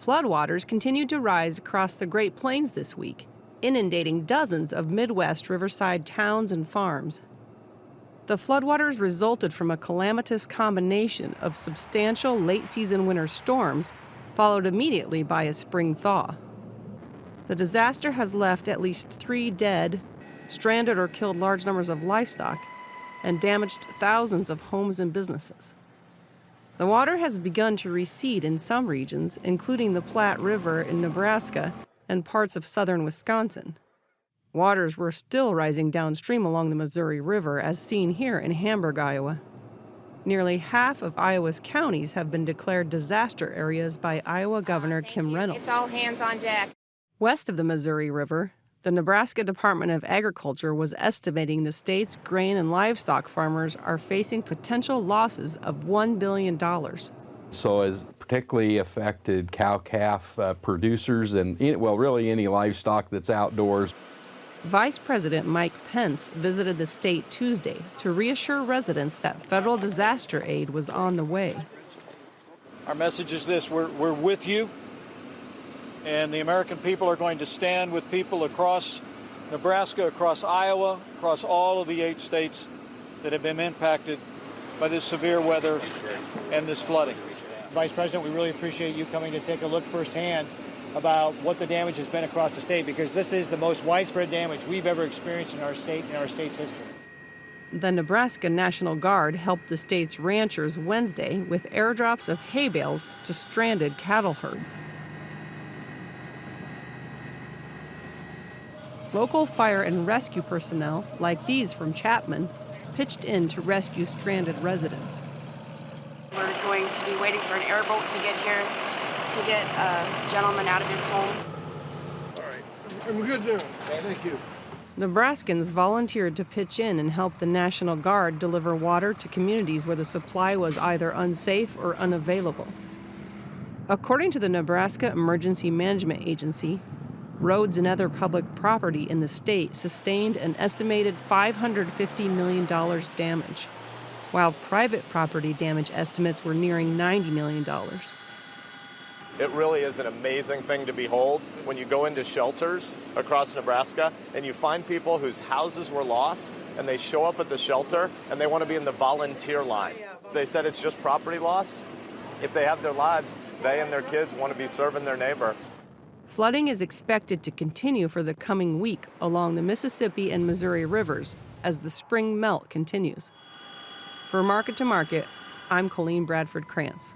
Floodwaters continued to rise across the Great Plains this week, inundating dozens of Midwest riverside towns and farms. The floodwaters resulted from a calamitous combination of substantial late-season winter storms, followed immediately by a spring thaw. The disaster has left at least 3 dead, stranded or killed large numbers of livestock, and damaged thousands of homes and businesses. The water has begun to recede in some regions, including the Platte River in Nebraska and parts of southern Wisconsin. Waters were still rising downstream along the Missouri River, as seen here in Hamburg, Iowa. Nearly half of Iowa's counties have been declared disaster areas by Iowa Governor Kim Reynolds. It's all hands on deck. West of the Missouri River, the Nebraska Department of Agriculture was estimating the state's grain and livestock farmers are facing potential losses of $1 billion. So it's particularly affected cow-calf producers and, really any livestock that's outdoors. Vice President Mike Pence visited the state Tuesday to reassure residents that federal disaster aid was on the way. Our message is this: we're with you, and the American people are going to stand with people across Nebraska, across Iowa, across all of the 8 states that have been impacted by this severe weather and this flooding. Vice President, we really appreciate you coming to take a look firsthand about what the damage has been across the state, because this is the most widespread damage we've ever experienced in our state's history. The Nebraska National Guard helped the state's ranchers Wednesday with airdrops of hay bales to stranded cattle herds. Local fire and rescue personnel, like these from Chapman, pitched in to rescue stranded residents. We're going to be waiting for an airboat to get here to get a gentleman out of his home. All right. I'm good now. Thank you. Nebraskans volunteered to pitch in and help the National Guard deliver water to communities where the supply was either unsafe or unavailable. According to the Nebraska Emergency Management Agency, roads and other public property in the state sustained an estimated $550 million damage, while private property damage estimates were nearing $90 million. It really is an amazing thing to behold when you go into shelters across Nebraska and you find people whose houses were lost and they show up at the shelter and they want to be in the volunteer line. They said it's just property loss. If they have their lives, they and their kids want to be serving their neighbor. Flooding is expected to continue for the coming week along the Mississippi and Missouri rivers as the spring melt continues. For Market to Market, I'm Colleen Bradford Krantz.